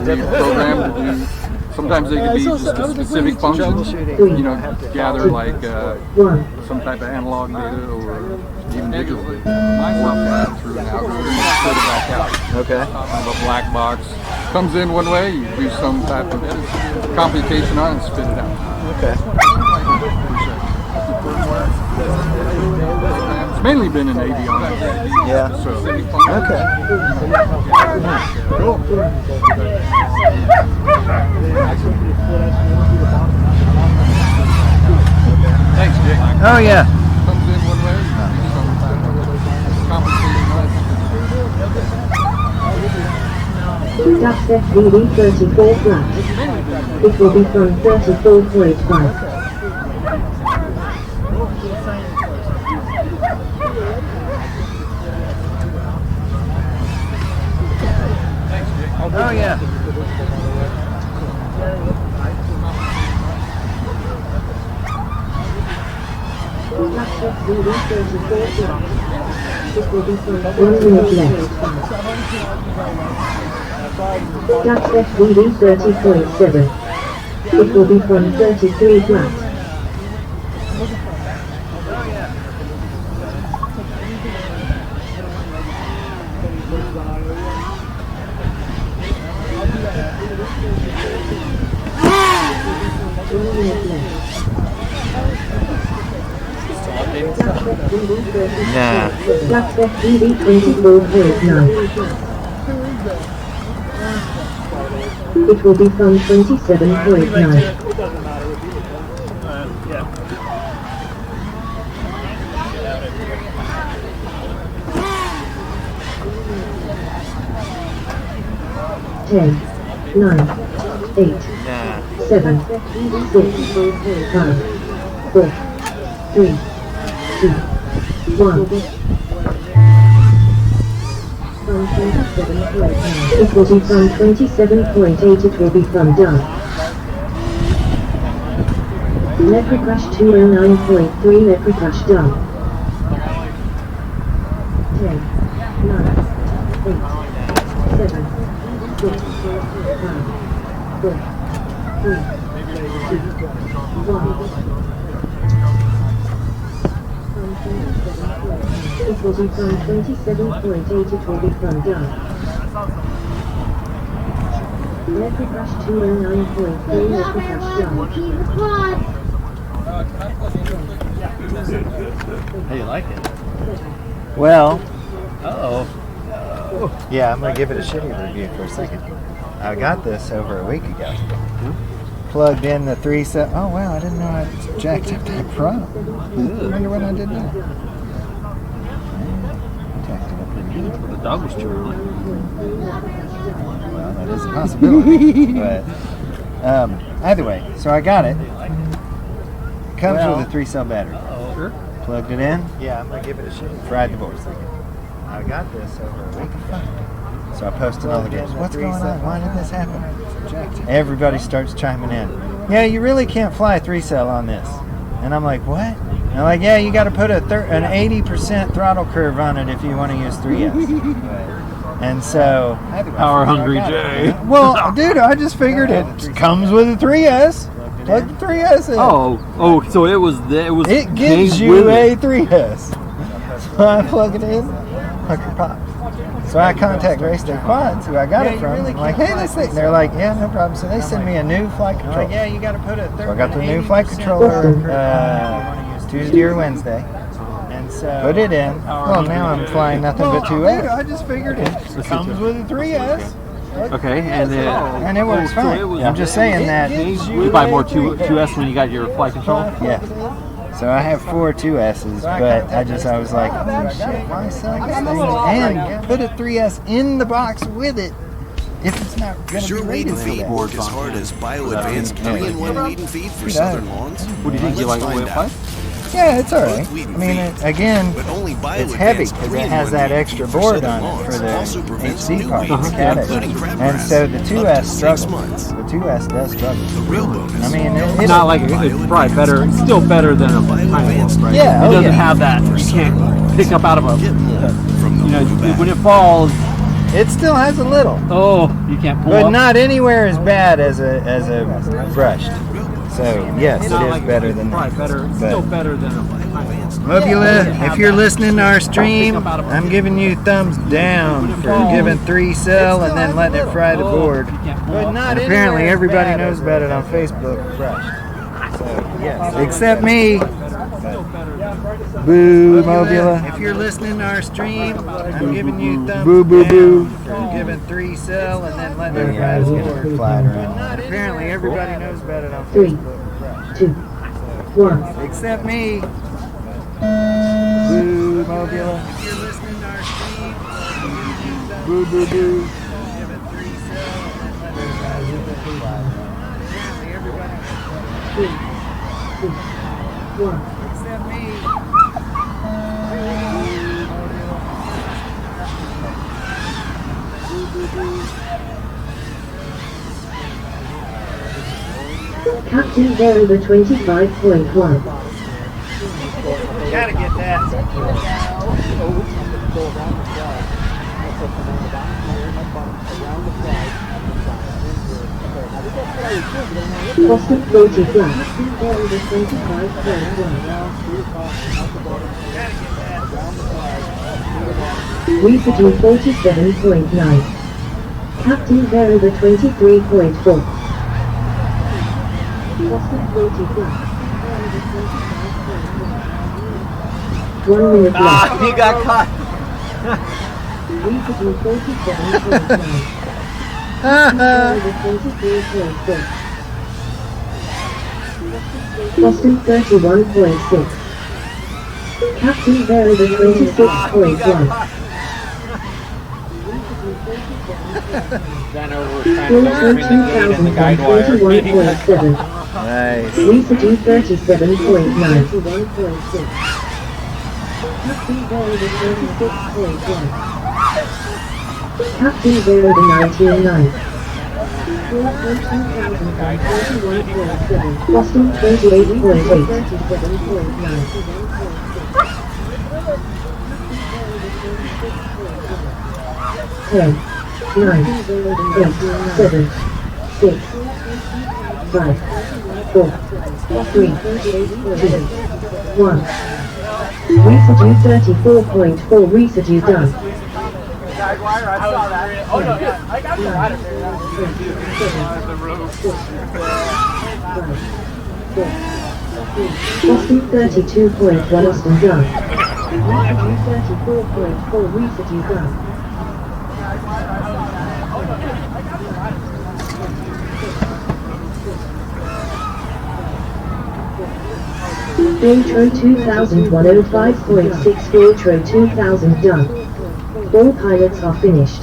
programmed to do. Sometimes they could be just a specific function, you know, gather like some type of analog data or even digital data. Work that through an algorithm and spit it back out. Okay. Kind of a black box. Comes in one way, you do some type of computation on it and spit it out. Okay. It's mainly been in avionics. Yeah. So, okay. Cool. Thanks, Jake. Oh yeah. Comes in one way, some complicated Ducks FPV 34 flat. It will be from 34.5. Oh yeah. Ducks FPV 34 flat. It will be from 1 minute left. Ducks FPV 30.7. It will be from 33 flat. Nah. Ducks FPV 24.9. It will be from 27.9. Ten, 9, 8, 7, 6, 5, 4, 3, 2, 1. From 27.9. It will be from 27.8. It will be from done. Leopard Crash 209.3. Leopard Crash done. 10, 9, 8, 7, 6, 5, 4, 3, 2, 1. It will be from 27.8. It will be from done. Leopard Crash 209.3. Leopard Crash done. How you like it? Well, Uh-oh. yeah, I'm gonna give it a shitty review for a second. I got this over a week ago. Plugged in the 3 cell. Oh wow, I didn't know I jacked up that prop. I wonder when I did that. Jacked it up pretty good. The dog was too early. Well, that is a possibility. But either way, so I got it. Comes with a 3 cell battery. Sure. Plugged it in. Yeah, I'm gonna give it a shit. Fried the board. I got this over a week ago. So I posted all the games. What's going on? Why did this happen? Everybody starts chiming in. Yeah, you really can't fly a 3 cell on this. And I'm like, what? And they're like, yeah, you got to put an 80% throttle curve on it if you want to use 3S. And so, Power hungry Jay. well, dude, I just figured it comes with a 3S. Plug the 3S in. Oh, so it was It gives you a 3S. So I plug it in, hooker pop. So I contact Race Day Quads, who I got it from. I'm like, hey, this thing. They're like, yeah, no problem. So they send me a new flight controller. Yeah, you got to put it. So I got the new flight controller Tuesday or Wednesday. And so put it in. Well, now I'm flying nothing but 2S. I just figured it comes with a 3S. Okay, and it works fine. I'm just saying that. You buy more 2S when you got your flight control? Yeah. So I have 4 2S's, but I was like, oh shit, why sell this thing and put a 3S in the box with it if it's not going to be Sure, weight and feed work as hard as bio-advanced 3-in-1 weight and feed for southern lawns. What do you think? You like weight and feed? Yeah, it's all right. I mean, again, it's heavy because it has that extra board on it for the HC part, the cadet. And so the 2S struggles. The 2S does struggle. I mean, it's not like it's probably better. It's still better than a tiny one, right? Yeah, it doesn't have that. You can't pick up out of a. You know, when it falls, It still has a little, Oh, you can't pull but up? not anywhere as bad as a brushed. So yes, Not it is like better than probably that. better, still better than a Mobula, if you're listening to our stream, I'm giving you thumbs down for giving 3 cell and then letting it fry the board. And apparently everybody knows about it on Facebook. So yes, except me. Boo, Mobula. If you're listening to our stream, I'm giving you thumbs down for giving 3 cell and then letting it fry the board. Apparently everybody knows about it on 3, Facebook. 2, 1. Except me. Boo, Mobula. If you're listening to our stream, boo, boo, boo. Give it 3 cell and then let it rise with the apparently everybody 3, 2, 1. except me. Boo, boo, boo. Captain Variable 25.1. Gotta get that. Boston floaty flat. Variable 25.1. Residue 47.9. Captain Variable 23.4. Boston floaty flat. 1 minute left. You got caught. Residue 47.9. Variable 23.4. Boston 31.6. Captain Variable 26.1. Full 13,041.7. Nice. Residue 37.9. Captain Variable 26.1. Captain Variable 19.9. Full 13,041.7. Boston 28.8. 37.9. 10, 9, 8, 7, 6, 5, 4, 3, 2, 1. Residue 34.4. Residue done. Boston 32.1. Austin done. Residue 34.4. Residue done. Filtro 2105.6. Filtro 2000 done. All pilots are finished.